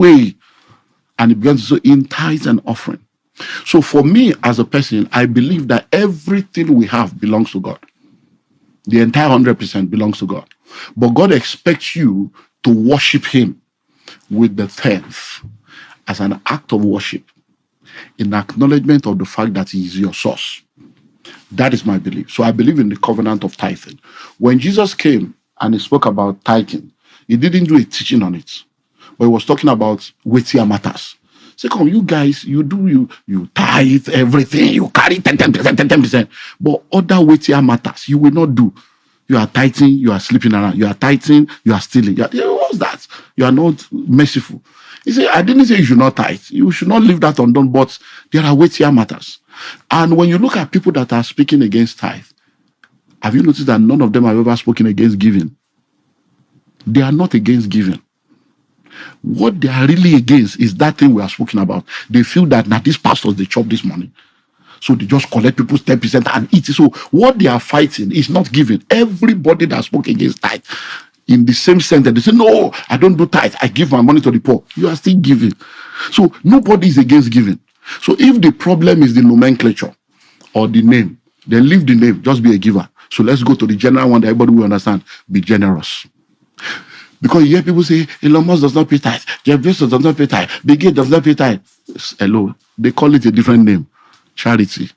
way. And he began to say, in tithes and offering. So for me as a person, I believe that everything we have belongs to God. The entire 100% belongs to God. But God expects you to worship him with the tenth as an act of worship in acknowledgement of the fact that he is your source. That is my belief. So I believe in the covenant of tithing. When Jesus came and he spoke about tithing, he didn't do a teaching on it, but he was talking about weightier matters. Say, come, you guys, you tithe everything, you carry 10%, but other weightier matters you will not do. You are tithing, you are sleeping around. You are tithing, you are stealing. What's that? You are not merciful. He said, I didn't say you should not tithe. You should not leave that undone, but there are weightier matters. And when you look at people that are speaking against tithe, have you noticed that none of them have ever spoken against giving? They are not against giving. What they are really against is that thing we are speaking about. They feel that now these pastors, they chop this money. So they just collect people's 10% and eat it. So what they are fighting is not giving. Everybody that spoke against tithe, in the same sentence, they say, no, I don't do tithe. I give my money to the poor. You are still giving. So nobody is against giving. So if the problem is the nomenclature or the name, then leave the name, just be a giver. So let's go to the general one that everybody will understand. Be generous. Because you hear people say, Elon Musk does not pay tithe, Jeff Bezos does not pay tithe, Bill Gates does not pay tithe. Hello, they call it a different name. Charity,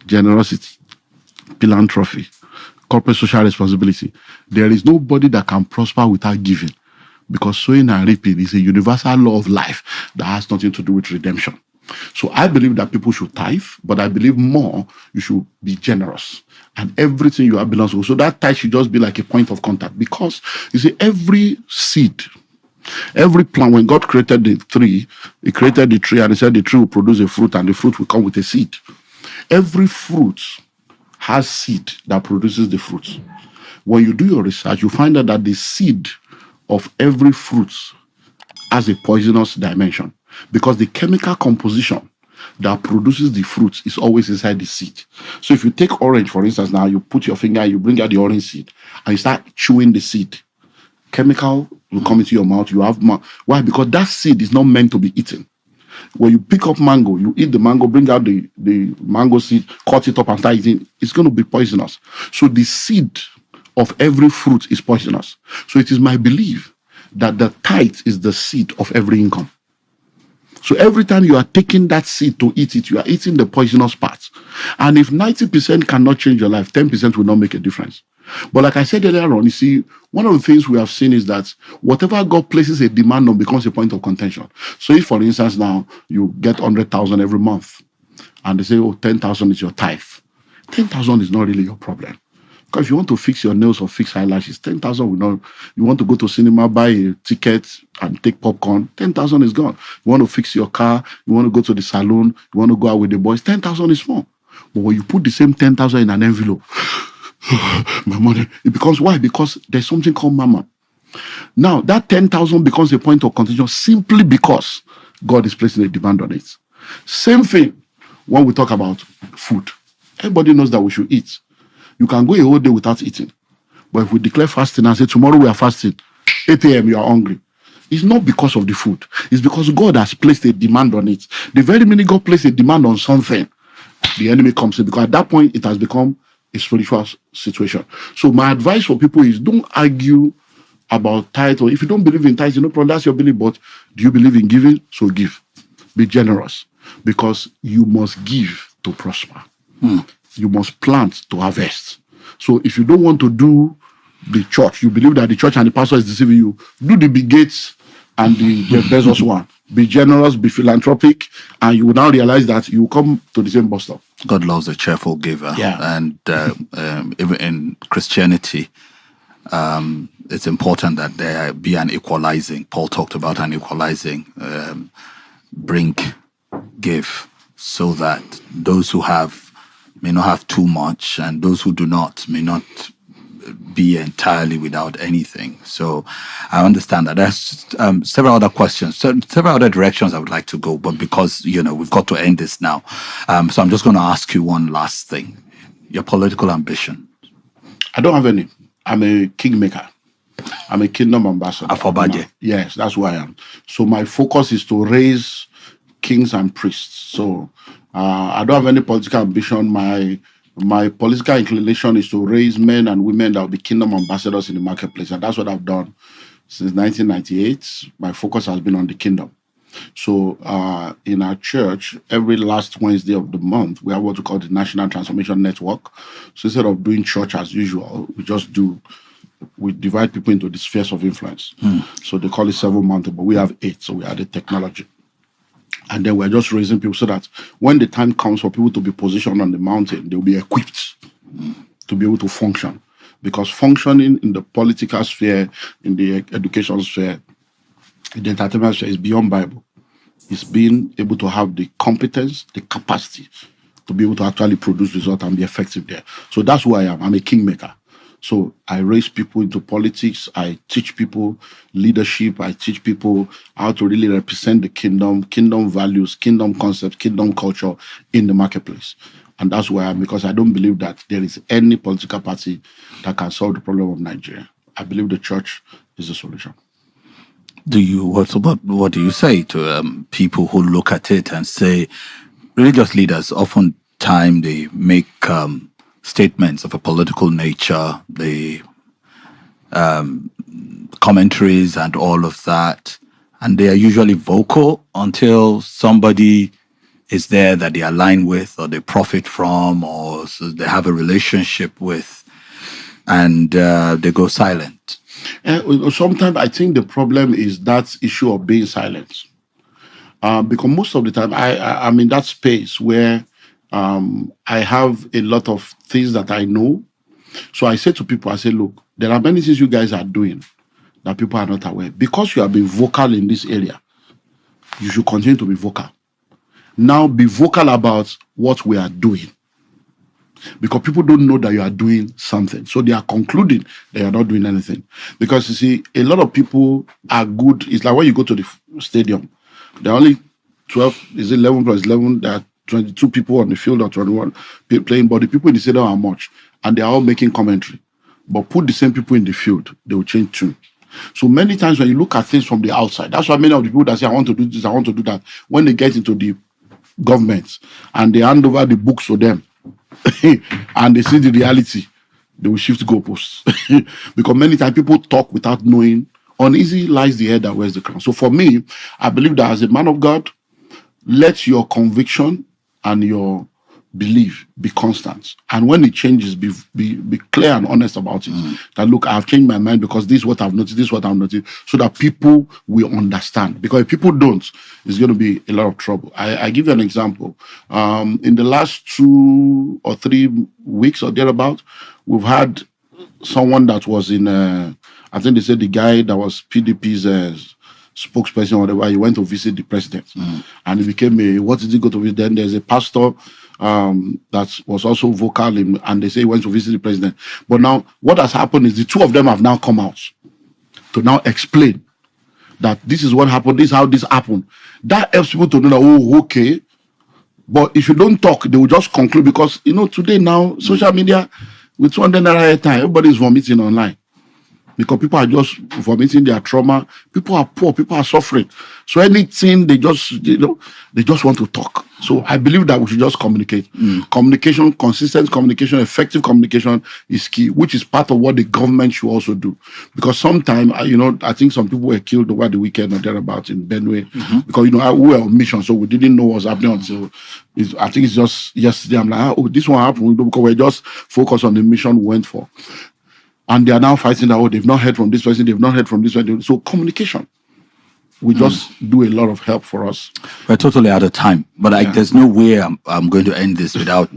generosity, philanthropy, corporate social responsibility. There is nobody that can prosper without giving, because sowing and reaping is a universal law of life that has nothing to do with redemption. So I believe that people should tithe, but I believe more you should be generous. And everything you have belongs to. So that tithe should just be like a point of contact. Because you see, every seed, every plant, when God created the tree, he created the tree and he said the tree will produce a fruit and the fruit will come with a seed. Every fruit has seed that produces the fruit. When you do your research, you find out that the seed of every fruit has a poisonous dimension, because the chemical composition that produces the fruit is always inside the seed. So if you take orange, for instance, now you put your finger, you bring out the orange seed and you start chewing the seed, chemical will come into your mouth. You have why? Because that seed is not meant to be eaten. When you pick up mango, you eat the mango, bring out the mango seed, cut it up and start eating, it's going to be poisonous. So the seed of every fruit is poisonous. So it is my belief that the tithe is the seed of every income. So every time you are taking that seed to eat it, you are eating the poisonous parts. And if 90% cannot change your life, 10% will not make a difference. But like I said earlier on, you see, one of the things we have seen is that whatever God places a demand on becomes a point of contention. So if, for instance, now you get 100,000 every month, and they say, oh, 10,000 is your tithe. 10,000 is not really your problem. Because if you want to fix your nails or fix eyelashes, 10,000 will not. You want to go to cinema, buy a ticket and take popcorn, 10,000 is gone. You want to fix your car, you want to go to the salon, you want to go out with the boys, 10,000 is small. But when you put the same 10,000 in an envelope, my money, it becomes why? Because there's something called mammon. Now that 10,000 becomes a point of contention simply because God is placing a demand on it. Same thing when we talk about food. Everybody knows that we should eat. You can go a whole day without eating. But if we declare fasting and say, tomorrow we are fasting, 8 a.m. you are hungry, it's not because of the food. It's because God has placed a demand on it. The very minute God placed a demand on something, the enemy comes in, because at that point it has become a spiritual situation. So my advice for people is, don't argue about tithe. Or if you don't believe in tithe, no problem, that's your belief. But do you believe in giving? So give. Be generous. Because you must give to prosper. You must plant to harvest. So if you don't want to do the church, you believe that the church and the pastor is deceiving you, do the Bill Gates and the Jeff Bezos one. Be generous, be philanthropic, and you will now realize that you will come to the same bus stop. God loves a cheerful giver. Yeah. And even in Christianity, it's important that there be an equalizing. Paul talked about an equalizing. Bring, give, so that those who have may not have too much, and those who do not may not be entirely without anything. So I understand that. There's several other questions, several other directions I would like to go, but because, we've got to end this now. So I'm just going to ask you one last thing. Your political ambition. I don't have any. I'm a kingmaker. I'm a kingdom ambassador. Afobaje. Yes, that's who I am. So my focus is to raise kings and priests. So I don't have any political ambition. My political inclination is to raise men and women that will be kingdom ambassadors in the marketplace. And that's what I've done since 1998. My focus has been on the kingdom. So in our church, every last Wednesday of the month, we have what we call the National Transformation Network. So instead of doing church as usual, we divide people into the spheres of influence. So they call it 7 months, but we have 8. So we added technology. And then we're just raising people so that when the time comes for people to be positioned on the mountain, they'll be equipped to be able to function. Because functioning in the political sphere, in the education sphere, in the entertainment sphere is beyond Bible. It's being able to have the competence, the capacity to be able to actually produce results and be effective there. So that's who I am. I'm a kingmaker. So I raise people into politics. I teach people leadership. I teach people how to really represent the kingdom values, kingdom concepts, kingdom culture in the marketplace. And that's why I am, because I don't believe that there is any political party that can solve the problem of Nigeria. I believe the church is the solution. What do you say to people who look at it and say, religious leaders oftentimes they make statements of a political nature, the commentaries and all of that, and they are usually vocal until somebody is there that they align with or they profit from or so they have a relationship with, and they go silent. Sometimes I think the problem is that issue of being silent. Because most of the time I'm in that space where I have a lot of things that I know. So I say to people, I say, look, there are many things you guys are doing that people are not aware. Because you have been vocal in this area, you should continue to be vocal. Now be vocal about what we are doing. Because people don't know that you are doing something. So they are concluding that you are not doing anything. Because you see, a lot of people are good. It's like when you go to the stadium, there are only 12, is it 11 plus 11? There are 22 people on the field or 21 playing, but the people in the stadium are much. And they are all making commentary. But put the same people in the field, they will change tune. So many times when you look at things from the outside, that's why many of the people that say, I want to do this, I want to do that, when they get into the government and they hand over the books to them, and they see the reality, they will shift goalposts. Because many times people talk without knowing. Uneasy lies the head that wears the crown. So for me, I believe that as a man of God, let your conviction and your belief be constant. And when it changes, be clear and honest about it. That look, I've changed my mind because this is what I've noticed, this is what I've noticed, so that people will understand. Because if people don't, it's going to be a lot of trouble. I give you an example. In the last 2 or 3 weeks or thereabout, we've had someone that was in, I think they said the guy that was PDP's spokesperson or whatever, he went to visit the president. And he became what did he go to visit? Then there's a pastor that was also vocal and they say he went to visit the president. But now what has happened is the two of them have now come out to now explain that this is what happened, this is how this happened. That helps people to know that, oh, okay. But if you don't talk, they will just conclude, because today now social media with 200 naira time, everybody's vomiting online. Because people are just vomiting their trauma. People are poor. People are suffering. So anything, they just want to talk. So I believe that we should just communicate. Communication, consistent communication, effective communication is key, which is part of what the government should also do. Because sometimes, I think some people were killed over the weekend or thereabouts in Benue. Because, we were on mission, so we didn't know what was happening until, I think it's just yesterday. I'm like, this one happened, because we're just focused on the mission we went for. And they are now fighting that, they've not heard from this person, they've not heard from this person. So communication will just do a lot of help for us. We're totally out of time, but there's no way I'm going to end this without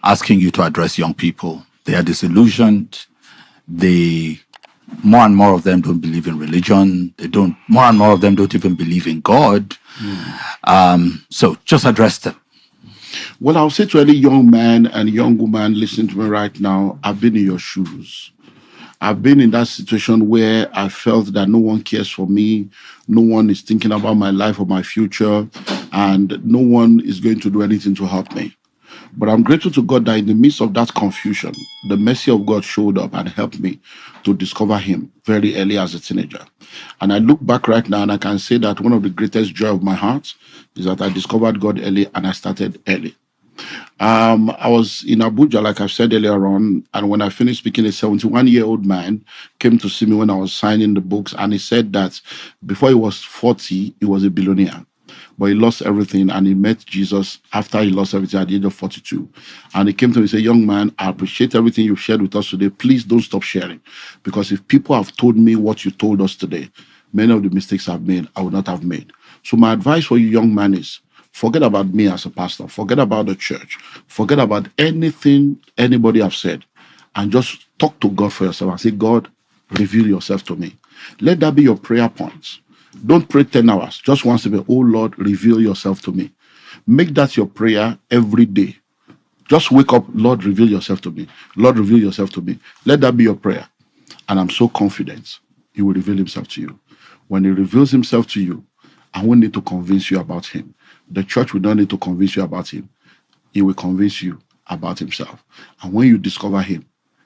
asking you to address young people. They are disillusioned. More and more of them don't believe in religion. More and more of them don't even believe in God. So just address them. Well, I'll say to any young man and young woman listening to me right now, I've been in your shoes. I've been in that situation where I felt that no one cares for me, no one is thinking about my life or my future, and no one is going to do anything to help me. But I'm grateful to God that in the midst of that confusion, the mercy of God showed up and helped me to discover him very early as a teenager. And I look back right now and I can say that one of the greatest joy of my heart is that I discovered God early and I started early. I was in Abuja, like I've said earlier on, and when I finished speaking, a 71-year-old man came to see me when I was signing the books, and he said that before he was 40, he was a billionaire. But he lost everything, and he met Jesus after he lost everything at the age of 42. And he came to me and said, young man, I appreciate everything you've shared with us today. Please don't stop sharing. Because if people have told me what you told us today, many of the mistakes I've made, I would not have made. So my advice for you, young man, is forget about me as a pastor. Forget about the church. Forget about anything anybody have said. And just talk to God for yourself and say, God, reveal yourself to me. Let that be your prayer points. Don't pray 10 hours. Just once a day, oh Lord, reveal yourself to me. Make that your prayer every day. Just wake up, Lord, reveal yourself to me. Lord, reveal yourself to me. Let that be your prayer. And I'm so confident he will reveal himself to you. When he reveals himself to you, I won't need to convince you about him. The church will not need to convince you about him. He will convince you about himself. And when you discover him,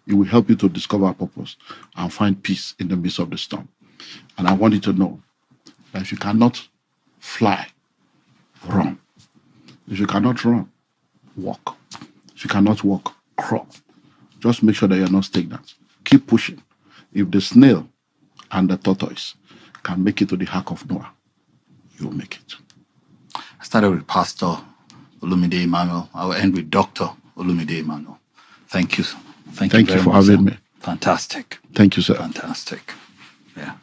it will help you to discover a purpose and find peace in the midst of the storm. And I want you to know that if you cannot fly, run. If you cannot run, walk. If you cannot walk, crawl. Just make sure that you're not stagnant. Keep pushing. If the snail and the tortoise can make it to the ark of Noah, you'll make it. I started with Pastor Olumide Emmanuel. I will end with Dr. Olumide Emmanuel. Thank you. Thank you for having me. Fantastic. Thank you, sir. Fantastic. Yeah.